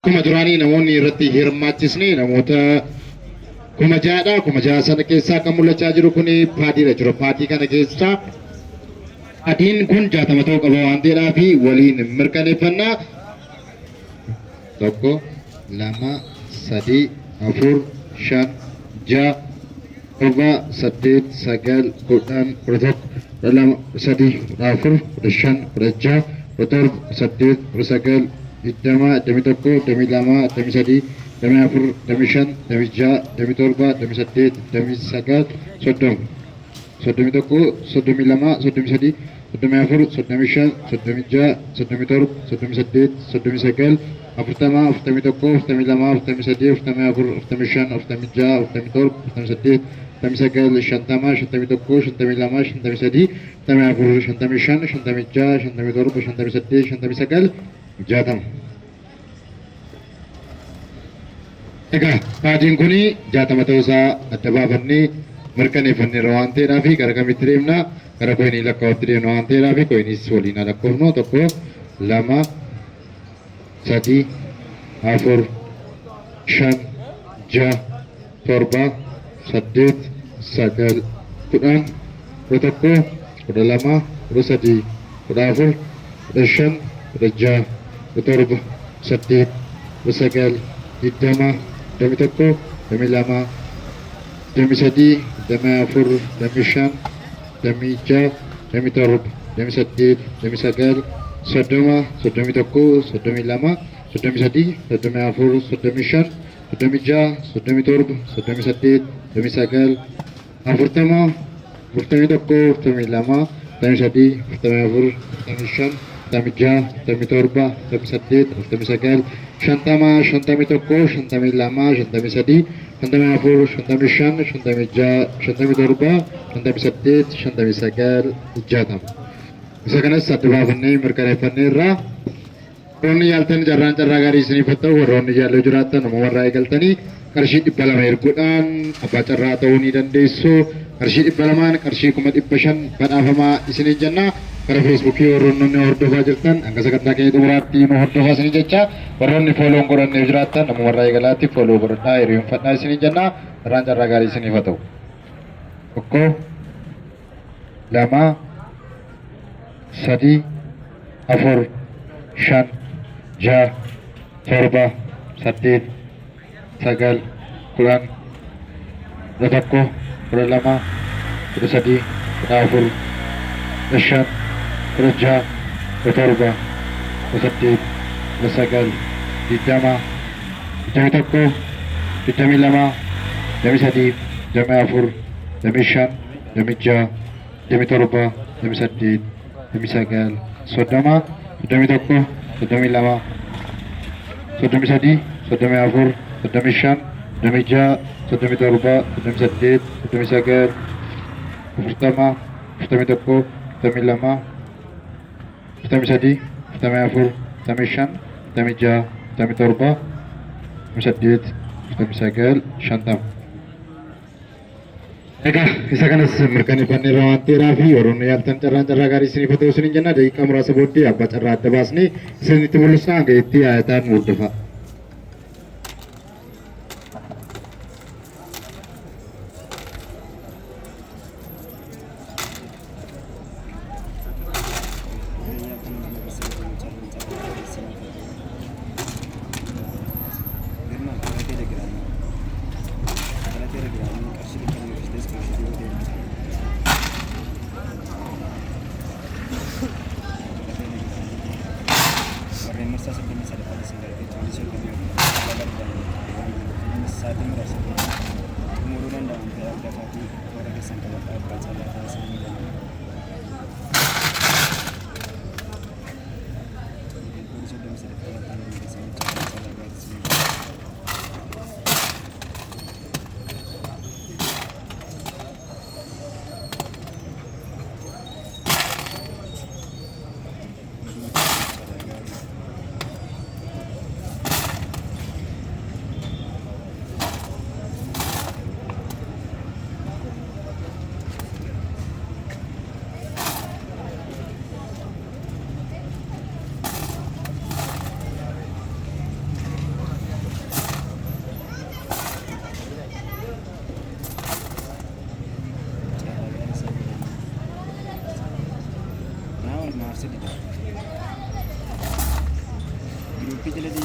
Kuma duraanii namoonni irratti hirmaachisne namoota kuma ja'adha. Kuma ja'a sana keessaa kan mul'achaa jiru kun paadiidha jira. Paadii kana keessaa paadiin kun 60 ta'uu qaba waan ta'eedhaaf waliin mirkaneeffannaa. 1 2 3 4 5 6 7 8 9 10 11 12 13 14 15 16 17 18 19 21 22 23 24 25 26 27 28 29 30 31 32 33 34 35 36 37 38 39 40 41 42 43 44 45 46 47 48 59 50 51 52 53 54 55 56 57 57 59 60. Egaa paadiin kun 60 ta'uusaa adda baafannee mirkaneeffanneerra waan ta'eedhaaf gara kamitti deemna? Gara koinii lakkaa'utti deemna waan ta'eedhaaf koiniis waliin lakkoofnu 1 2 3 4 5 6 7 8 9 10 11 12 13 14 15 16 17 8 19 20 21 22 23 24 25 26 27 28 29 30 31 32 33 34 35 36 37 38 39 40 41 42 43 44 45 Tamija, Tamitorba, Tamisatid, Tamisagal, Shantama, Shantamitoco, Shantamilama, Shantamisadi, Shantamafur, Shantamishan, Shantamija, Shantamitorba, Shantamisatid, Shantamisagal, Jatam. Isa kanas adda baafannee mirkaneeffanneerra. Warroonni yaaltan carraan carraa gaarii isiniif haa ta'u, warroonni jaalloo jiraattan nama warraa eegaltanii qarshii 200 erguudhaan abbaa carraa ta'uu ni dandeessu. Qarshii 200 qarshii 500 badhaafamaa isiniin jenna. Kara Facebookii warroonni hordofaa jirtan hanga sagantaa keenya xumuraatti nu hordofaa isinii jecha warroonni fooloon godhanneef jiraattan nama warraa eegalaatti fooloo godhadhaa hiriyoonfadhaa isiniin jenna. Carraan carraa gaarii isiniif haa ta'u. 1 2 3 4 5 6 7 8 9 10 11 12 13 14 15 kerja betorba besedih besagal dijama jami toko dijami lama jami sadi jami afur jami shan jami ja jami torba jami sadi jami sagal sodama jami toko jami lama jami sadi jami afur jami shan jami ja jami torba jami sadi jami sagal pertama jami toko jami lama Tami sadi, tami afur, tami shan, tami ja, tami torba, tami saddeet, tami sagal, shantam. Egaa isa kanas mirkaneeffanneerra waan ta'eedhaaf warroonni yaaltan carraan carraa gaarii isiniif haa ta'u isiniin jenna. Daqiiqaa muraasa booddee abbaa carraa adda baasnee isinitti mul'isna. Hanga itti aayataan hordofaa.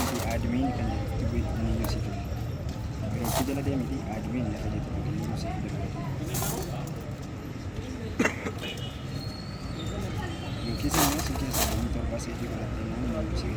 miti admin kan itu ini situ. Berarti jalan dia miti admin lah jadi itu ini situ. Mungkin sebenarnya sekian ini terpaksa di berarti nama musik.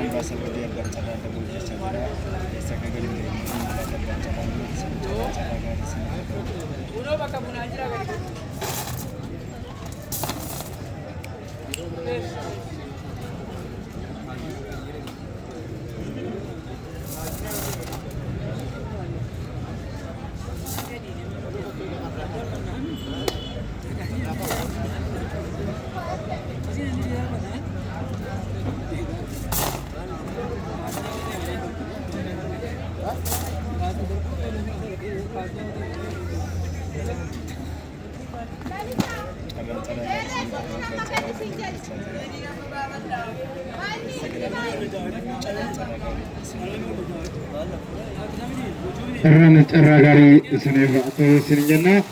Bahasa budi baca dan boleh saja. Saya kagak boleh baca dan cara garis ini. Uno bakal punya aja garis. carraa gaarii isiniif haa ta'u isin jenna.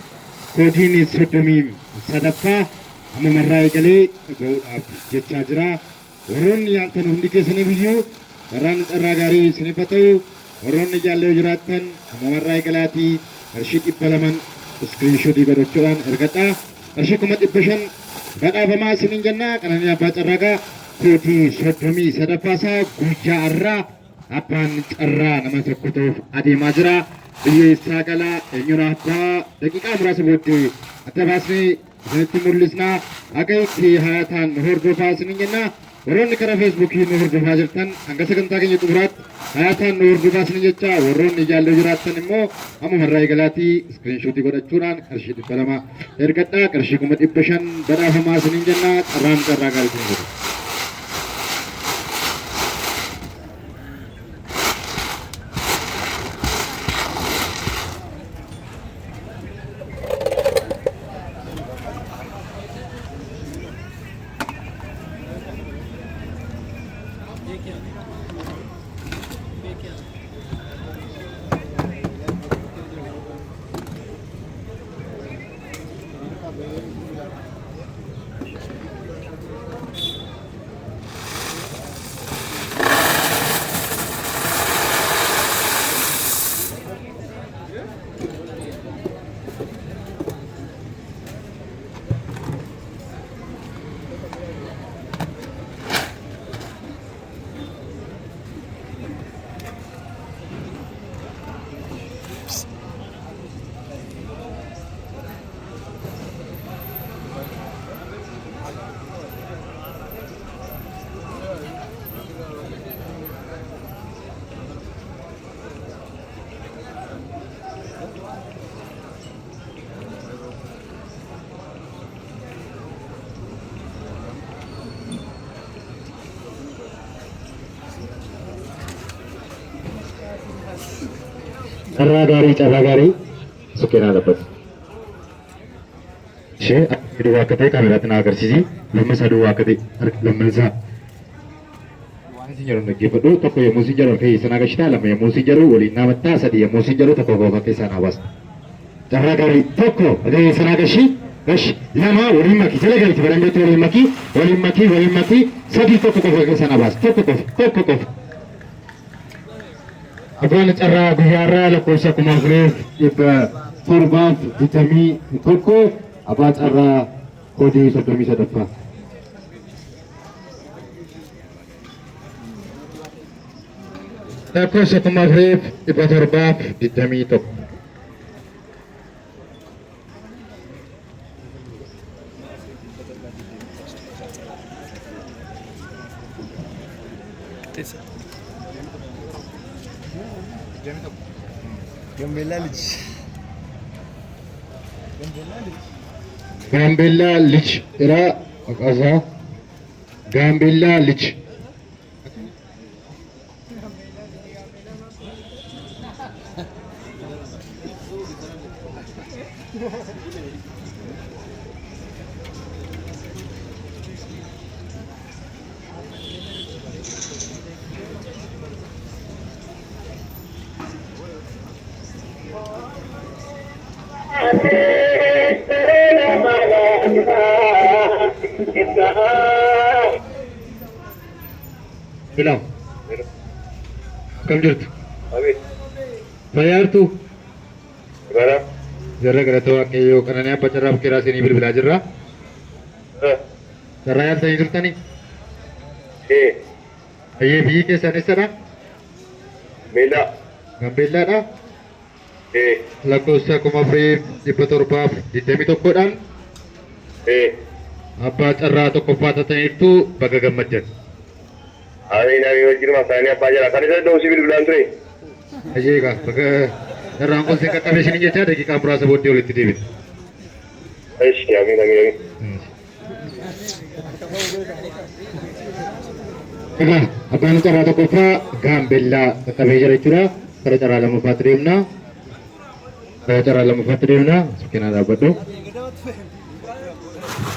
Kootiin soddomii sadaffaa ammamarraa eegalee gahuudhaaf jechaa jira. Warroonni yaaltan hundi keessaniif iyyuu carraa gaarii isiniif haa ta'u. Warroonni jaallee jiraattan ammamarraa eegalaatii qarshii 200 iskiriinshotii godhachuudhaan ergadhaa. Qarshii 500 badhaafamaa isiniin jenna. Qananii abbaa carraagaa kootii soddomii sadaffaasaa guyyaa irraa abbaan carraa nama tokko ta'uuf adeemaa jira. Biyyeessaa galaa eenyuun abbaa daqiiqaa muraasa booddee adda baasnee isinitti mul'isna. Akka itti haayataan hordofaa isiniin jenna. Warroonni karaa feesbuukii nu hordofaa jirtan hanga sagantaa keenya xumuraatti haayataan nu hordofaa isiniin jecha. Warroonni jaallee jiraattan immoo ammamarraa eegalaatii iskiriinshotii godhachuudhaan qarshii 200 ergadhaa. Qarshii 500 badhaafamaa isiniin jenna. Carraa gaarii isin godha. carraa gaarii sukkeeraa labbatu. Ishee akka duwwaa akka ta'e kaameraatti na agarsiisi. Lammasaa duwwaa akka ta'e lammasaa. Waan isin jedhu dhaggeeffadhu. Tokko yommuu isin jedhu ka'ee sana agarsiisaa. Lama yommuu isin jedhu waliin namattaa. Sadii yommuu isin jedhu tokko goofa keessaa na baasta. Carraa gaarii tokko dhagee sana agarsiisi. Gash lama waliin makii jala galti barambeetti waliin makii sadii tokko qofa keessaa na baasta. Tokko qofa. Abbaan carraa guyyaarraa lakkoofsa 1400 torbaaf bitamii tokko abbaa carraa hojii 33ffaa. Lakkoofsa 4,721. Gambella ልጅ ጋምቤላ ልጅ ኢራ አቃዛ ጋምቤላ ልጅ Bilang. Kam jirtu? Habis. Fayyartu? Gara. Gara ta'uu waaqayyoo kananii abba carraaf kiraa isinii bilbilaa jirra. Carraa yaaltanii jirtanii? Ayyee biyyi keessan eessadha? Meela. Gambeellaadha? Lakkoofsa 4,721dhaan abbaa carraa tokkoffaa taataniirtu baga gammaddan. Ani nami wajjin masaanii abbaa jala kan isa dhoosii bilbilaan ture. Ayyee egaa baga carraan kun sin qaqqabee isiniin jechaa daqiiqaa muraasa booddee walitti deebina. Ishi amiin amiin amiin. Egaa abbaan carraa tokkoffaa gaambeellaa qaqqabee jira jechuudha. Gara carraa lammaffaatti deemna. Gara carraa lammaffaatti deemna. Sukkinaa dhaabbadhu.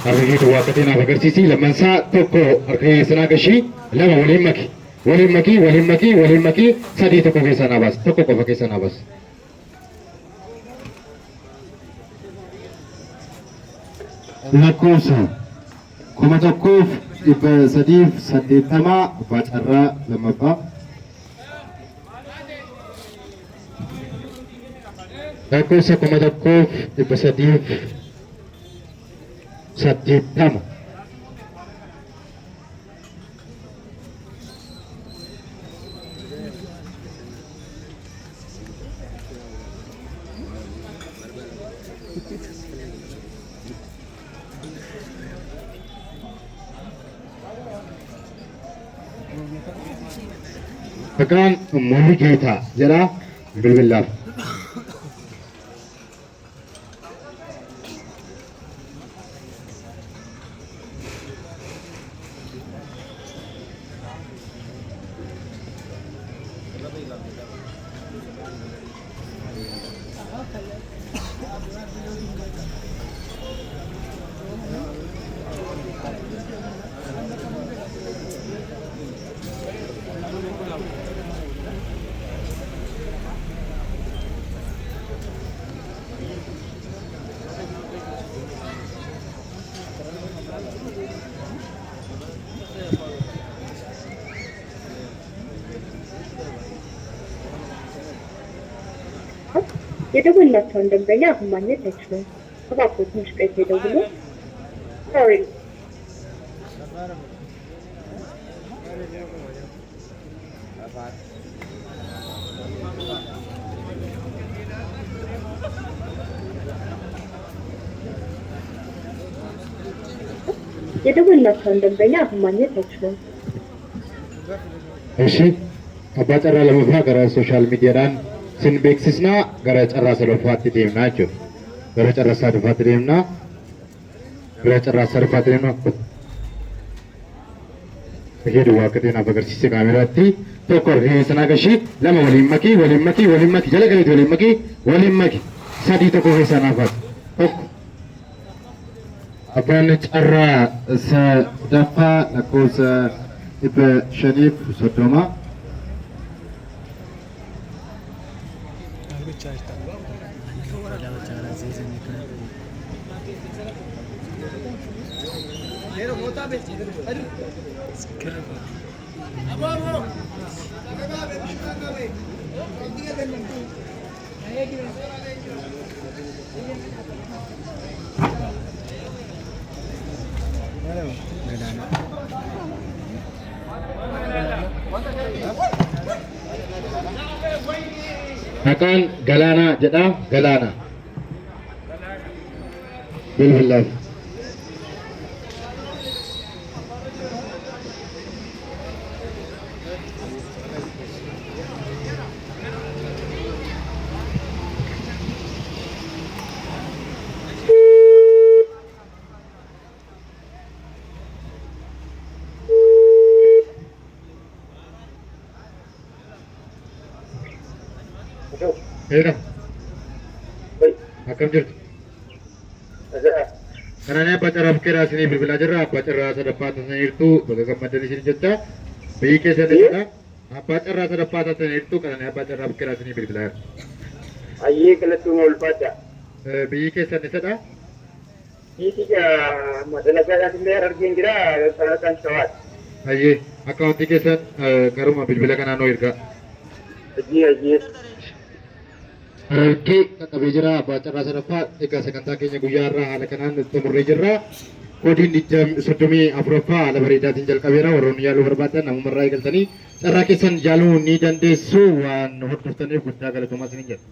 Harreetu waaqatiin naaf agarsiisi. Lammansaa tokko harka keessanaa gashii lama waliin maki. Waliin maki sadii tokko keessaa naa baas. Tokko qofa keessaa naa baas. Lakkoofsa 1,380 abbaa carraa lammaffaa. Lakkoofsa 1,380. Maqaan Mulugeetaa jedha bilbilaaf. የደወላቸውን ደንበኛ አሁን ማግኘት አይችሉም። እባክዎ ትንሽ ቆይተው ይደውሉ። ሶሪ የደወላቸውን ደንበኛ አሁን ማግኘት አይችሉም። እሺ አባ ጨራ ለመፋ ገራ ሶሻል ሚዲያዳን sin beeksisna gara carraa sadaffaatti deemnaa jechuudha. Gara carraa sadaffaatti deemnaa. Gara carraa sadaffaatti deemnaa. Fayyadu waaqatiin naaf agarsiise kaameraatti tokko sanaa gashii lama waliin makii jala galeetti waliin makii sadii tokko keessaa naaf haati tokko. Abbaan carraa sadaffaa lakkoofsa 530. Maqaan Galaanaa jedha. Galaana. Bilbilaaf. Eera. Akkam jirtu? Kanaan abbaa carraa bukkeedhaa isinii bilbilaa jirra. Abbaa carraa sadaffaa taasisaniirtu bakka gammadan isin jecha biyyi keessan jedha. Abbaa carraa sadaffaa taasisaniirtu kanaan abbaa carraa bukkeedhaa isinii bilbilaa jirra. Ayyee kallattuun ulfaata. Biyyi keessan isadha. Hiisicha madalagaadhaaf illee argeen jira kan shawaadha. Ayyee akkaawuntii keessan garuma bilbila kanaa nuu ergaa. Ayyee. Harargee qaqqabee jira. Abbaa carraa sadaffaa egaa sagantaa keenya guyyaa irraa haala kanaan xumurree jirra. Koodiin 34ffaa haala bareedaatiin jalqabeera. Warroonni yaaluu barbaadan namumarraa eegaltanii carraa keessan yaaluu ni dandeessu. Waan hordoftaniif guddaa galatoomaa isiniin jedha.